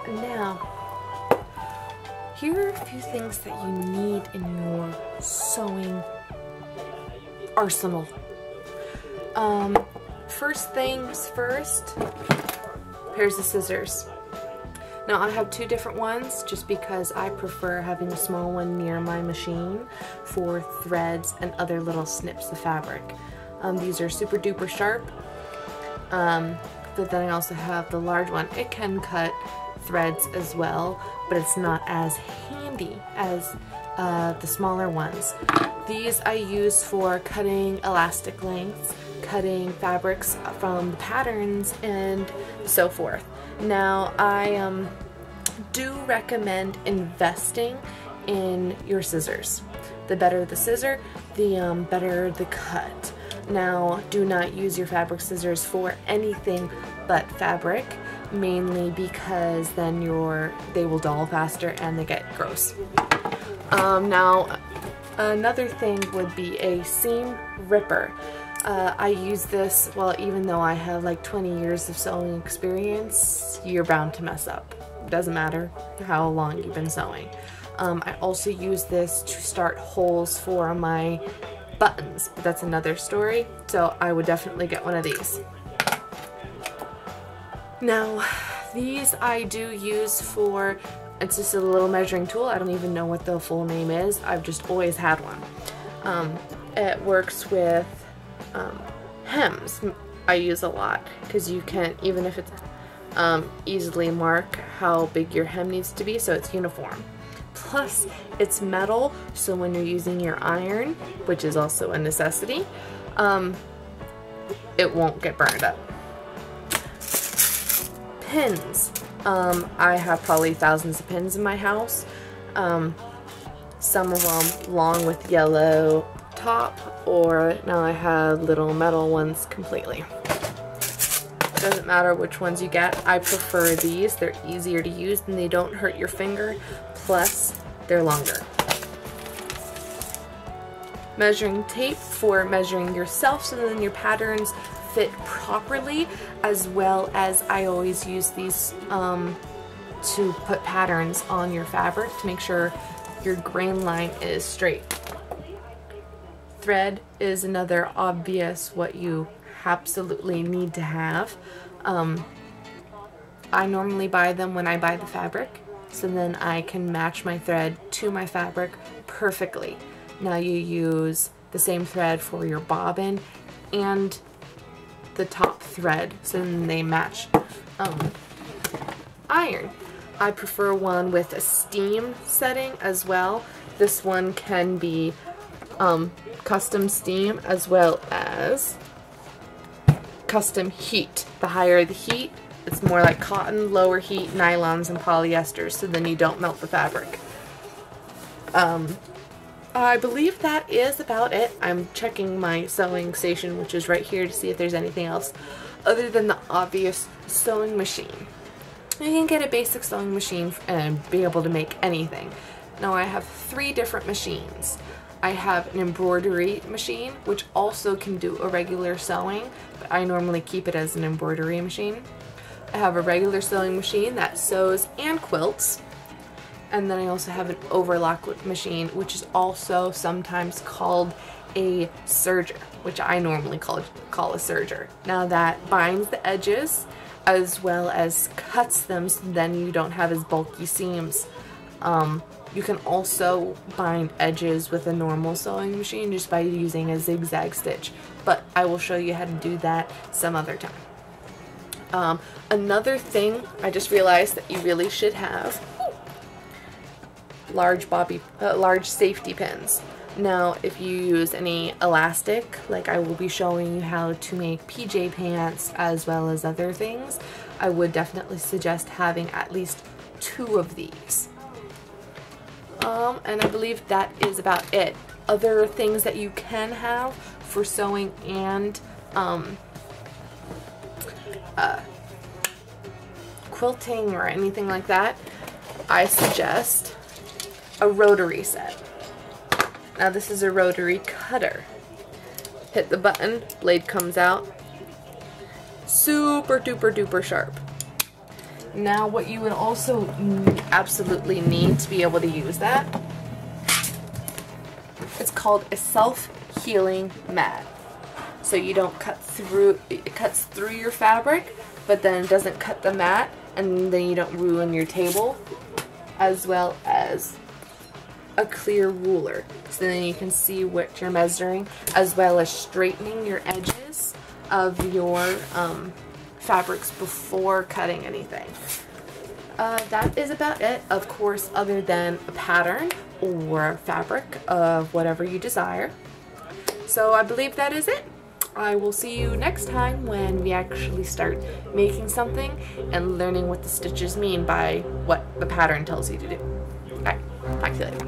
Now, here are a few things that you need in your sewing arsenal. First things first, pairs of scissors. Now I have two different ones just because I prefer having a small one near my machine for threads and other little snips of fabric. These are super duper sharp, but then I also have the large one. It can cut threads as well, but it's not as handy as the smaller ones. These I use for cutting elastic lengths, cutting fabrics from the patterns, and so forth. Now I do recommend investing in your scissors. The better the scissor, the better the cut. Now do not use your fabric scissors for anything but fabric, mainly because then they will dull faster and they get gross. Now another thing would be a seam ripper. I use this, well, even though I have like 20 years of sewing experience, you're bound to mess up. Doesn't matter how long you've been sewing. I also use this to start holes for my buttons, but that's another story, so I would definitely get one of these. Now, these I do use for, it's just a little measuring tool. I don't even know what the full name is. I've just always had one. It works with hems. I use a lot because you can, even if it's easily mark how big your hem needs to be so it's uniform. Plus it's metal, so when you're using your iron, which is also a necessity, it won't get burned up. Pins. I have probably thousands of pins in my house. Some of them long with yellow top, or now I have little metal ones completely. Doesn't matter which ones you get. I prefer these. They're easier to use and they don't hurt your finger, plus they're longer. Measuring tape for measuring yourself so then your patterns fit properly, as well as I always use these to put patterns on your fabric to make sure your grain line is straight. Thread is another obvious what you absolutely need to have. I normally buy them when I buy the fabric, so then I can match my thread to my fabric perfectly. Now you use the same thread for your bobbin and the top thread, so then they match. Iron. I prefer one with a steam setting as well. This one can be custom steam as well as custom heat. The higher the heat, it's more like cotton, lower heat, nylons and polyesters, so then you don't melt the fabric. I believe that is about it. I'm checking my sewing station, which is right here, to see if there's anything else other than the obvious sewing machine. You can get a basic sewing machine and be able to make anything. Now I have 3 different machines. I have an embroidery machine, which also can do a regular sewing, but I normally keep it as an embroidery machine. I have a regular sewing machine that sews and quilts. And then I also have an overlock machine, which is also sometimes called a serger, which I normally call a serger. Now that binds the edges as well as cuts them, so then you don't have as bulky seams. You can also bind edges with a normal sewing machine just by using a zigzag stitch, but I will show you how to do that some other time. Another thing I just realized that you really should have, large safety pins. Now if you use any elastic, like I will be showing you how to make PJ pants as well as other things, I would definitely suggest having at least 2 of these. And I believe that is about it. Other things that you can have for sewing and quilting or anything like that, I suggest a rotary set. Now this is a rotary cutter. Hit the button, blade comes out. Super duper duper sharp. Now what you would also absolutely need to be able to use that, it's called a self-healing mat. So you don't cut through, it cuts through your fabric, but then it doesn't cut the mat, and then you don't ruin your table, as well as a clear ruler. So then you can see what you're measuring, as well as straightening your edges of your fabrics before cutting anything. That is about it, of course, other than a pattern or fabric of whatever you desire. So I believe that is it. I will see you next time when we actually start making something and learning what the stitches mean by what the pattern tells you to do. Alright, talk to you later.